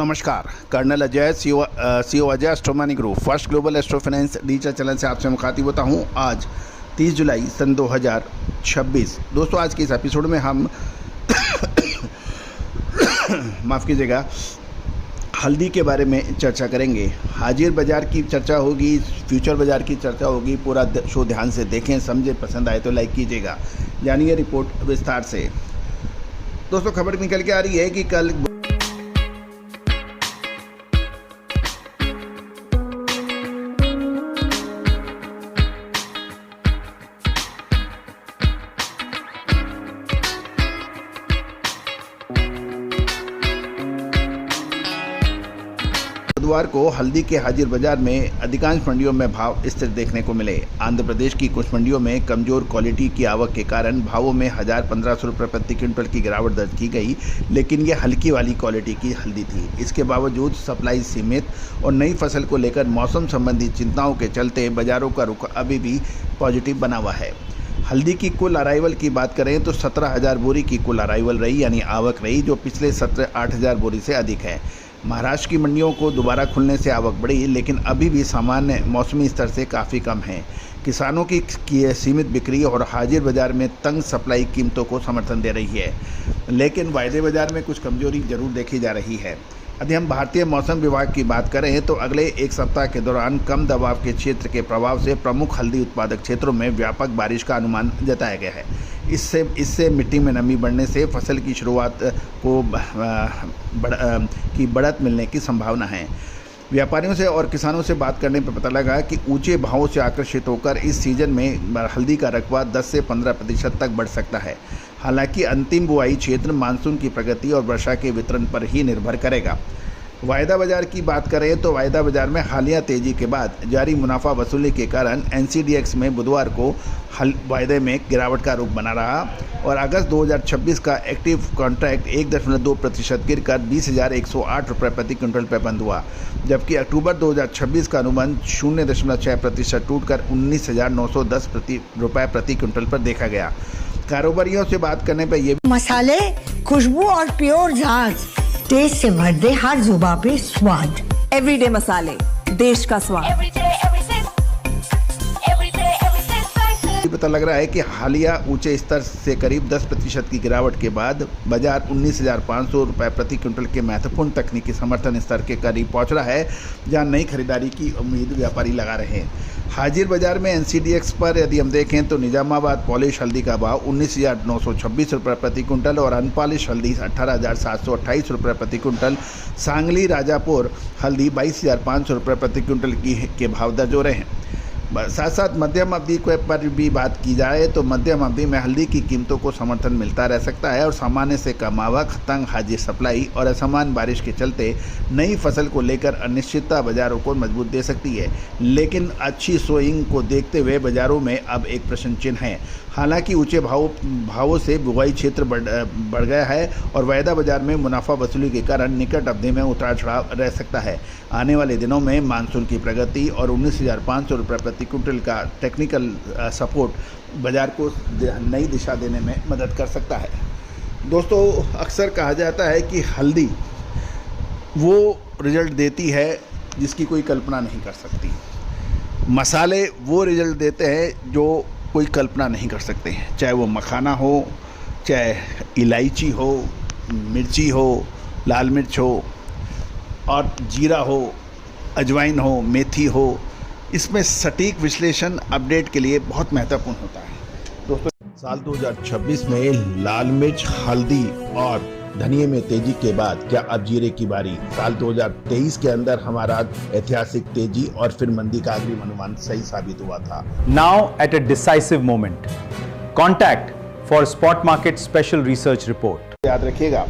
नमस्कार, colonel Ajay CO Ajay Astromoney group first global astro finance digital channel से आपसे मुखातिब होता हूं। आज 30 जुलाई सन 2026। दोस्तों, आज के इस एपिसोड में हम माफ़ कीजिएगा, हल्दी के बारे में चर्चा करेंगे। हाजिर बाज़ार की चर्चा होगी, फ्यूचर बाज़ार की चर्चा होगी। पूरा शो ध्यान से देखें, समझें, पसंद आए तो लाइक कीजिएगा। जानिए रिपोर्ट विस्तार से। दोस्तों, खबर निकल के आ रही है कि कल बुधवार को हल्दी के हाजिर बाजार में अधिकांश मंडियों में भाव स्थिर देखने को मिले। आंध्र प्रदेश की कुछ मंडियों में कमजोर क्वालिटी की आवक के कारण भावों में 1,000-1,500 रुपये प्रति क्विंटल की गिरावट दर्ज की गई, लेकिन ये हल्की वाली क्वालिटी की हल्दी थी। इसके बावजूद सप्लाई सीमित और नई फसल को लेकर मौसम संबंधी चिंताओं के चलते बाजारों का रुख अभी भी पॉजिटिव बना हुआ है। हल्दी की कुल अराइवल की बात करें तो 17,000 बोरी की कुल अराइवल रही, यानी आवक रही, जो पिछले 8,000 बोरी से अधिक है। महाराष्ट्र की मंडियों को दोबारा खुलने से आवक बढ़ी, लेकिन अभी भी सामान्य मौसमी स्तर से काफ़ी कम है। किसानों की सीमित बिक्री और हाजिर बाजार में तंग सप्लाई कीमतों को समर्थन दे रही है, लेकिन वायदे बाजार में कुछ कमजोरी जरूर देखी जा रही है। यदि हम भारतीय मौसम विभाग की बात करें तो अगले एक सप्ताह के दौरान कम दबाव के क्षेत्र के प्रभाव से प्रमुख हल्दी उत्पादक क्षेत्रों में व्यापक बारिश का अनुमान जताया गया है। इससे मिट्टी में नमी बढ़ने से फसल की शुरुआत को बढ़त मिलने की संभावना है। व्यापारियों से और किसानों से बात करने पर पता लगा कि ऊंचे भावों से आकर्षित होकर इस सीजन में हल्दी का रकबा 10 से 15% तक बढ़ सकता है। हालांकि अंतिम बुआई क्षेत्र मानसून की प्रगति और वर्षा के वितरण पर ही निर्भर करेगा। वायदा बाजार की बात करें तो वायदा बाजार में हालिया तेजी के बाद जारी मुनाफा वसूली के कारण NCDX में बुधवार को वायदे में गिरावट का रुख बना रहा और अगस्त 2026 का एक्टिव कॉन्ट्रैक्ट 1.2% गिरकर 20,108 रुपये प्रति क्विंटल पर बंद हुआ, जबकि अक्टूबर 2026 का अनुबंध 0.6% टूटकर 19,910 रुपये प्रति क्विंटल पर देखा गया। कारोबारियों से बात करने पर यह मसाले, खुशबू और प्योर झाग, टेस्ट से भर दे हर जुबान पे स्वाद। एवरीडे मसाले, देश का स्वाद। पता लग रहा है कि हालिया ऊंचे स्तर से करीब 10% की गिरावट के बाद बाजार 19,500 रुपये प्रति क्विंटल के महत्वपूर्ण तकनीकी समर्थन स्तर के करीब पहुंच रहा है, जहां नई खरीदारी की उम्मीद व्यापारी लगा रहे हैं। हाजिर बाजार में NCDX पर यदि हम देखें तो निजामाबाद पॉलिश हल्दी का भाव 19,926 रुपये प्रति क्विंटल और अनपॉलिश हल्दी 18,728 रुपये प्रति क्विंटल, सांगली राजापुर हल्दी 22,500 रुपये प्रति क्विंटल के भाव दर्ज हो रहे हैं। साथ साथ मध्यम अवधि पर भी बात की जाए तो मध्यम अवधि में हल्दी की कीमतों को समर्थन मिलता रह सकता है और सामान्य से कम आवक, तंग हाजिर सप्लाई और असमान बारिश के चलते नई फसल को लेकर अनिश्चितता बाजारों को मजबूत दे सकती है। लेकिन अच्छी सोइंग को देखते हुए बाजारों में अब एक प्रश्न चिन्ह है। हालांकि ऊंचे भावों से बुआई क्षेत्र बढ़ गया है और वायदा बाजार में मुनाफा वसूली के कारण निकट अवधि में उतार चढ़ाव रह सकता है। आने वाले दिनों में मानसून की प्रगति और 19,500 रुपये प्रति क्विंटल का टेक्निकल सपोर्ट बाजार को नई दिशा देने में मदद कर सकता है। दोस्तों, अक्सर कहा जाता है कि हल्दी वो रिजल्ट देती है जिसकी कोई कल्पना नहीं कर सकती। मसाले वो रिजल्ट देते हैं जो कोई कल्पना नहीं कर सकते हैं, चाहे वो मखाना हो, चाहे इलायची हो, मिर्ची हो, लाल मिर्च हो और जीरा हो, अजवाइन हो, मेथी हो। इसमें सटीक विश्लेषण अपडेट के लिए बहुत महत्वपूर्ण होता है। दोस्तों, साल 2026 में लाल मिर्च, हल्दी और धनिये में तेजी के बाद क्या अब जीरे की बारी? साल 2023 के अंदर हमारा ऐतिहासिक तेजी और फिर मंदी का अग्रिम अनुमान सही साबित हुआ था। Now at a decisive moment, contact for spot market special research report. याद रखिएगा,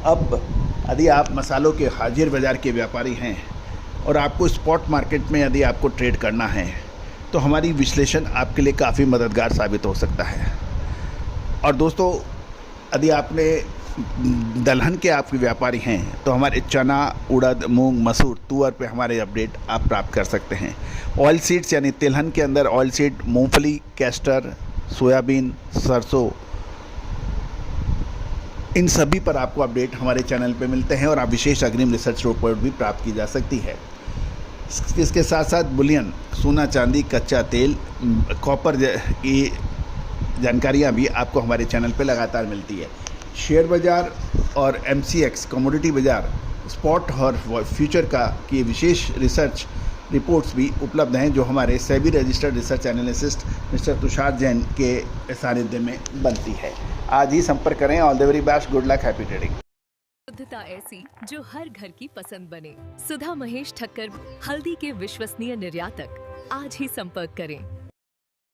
अब यदि आप मसालों के हाजिर बाजार के व्यापारी हैं और आपको स्पॉट मार्केट में यदि आपको ट्रेड करना है तो हमारी विश्लेषण आपके लिए काफ़ी मददगार साबित हो सकता है। और दोस्तों, यदि आपने दलहन के आपके व्यापारी हैं तो हमारे चना, उड़द, मूंग, मसूर, तुअर पे हमारे अपडेट आप प्राप्त कर सकते हैं। ऑयल सीड्स यानी तिलहन के अंदर ऑयल सीड, मूंगफली, कैस्टर, सोयाबीन, सरसों, इन सभी पर आपको अपडेट हमारे चैनल पे मिलते हैं और आप विशेष अग्रिम रिसर्च रिपोर्ट भी प्राप्त की जा सकती है। इसके साथ साथ बुलियन, सोना चांदी, कच्चा तेल, कॉपर की जानकारियाँ भी आपको हमारे चैनल पे लगातार मिलती है। शेयर बाज़ार और MCX कमोडिटी बाज़ार, स्पॉट और फ्यूचर की विशेष रिसर्च रिपोर्ट्स भी उपलब्ध हैं जो हमारे SEBI registered research analyst mister Tushar Jain के सानिध्य में बनती है। आज ही संपर्क करें। All the very best, good luck, happy trading. शुद्धता ऐसी जो हर घर की पसंद बने। सुधा महेश ठक्कर, हल्दी के विश्वसनीय निर्यातक। आज ही संपर्क करें।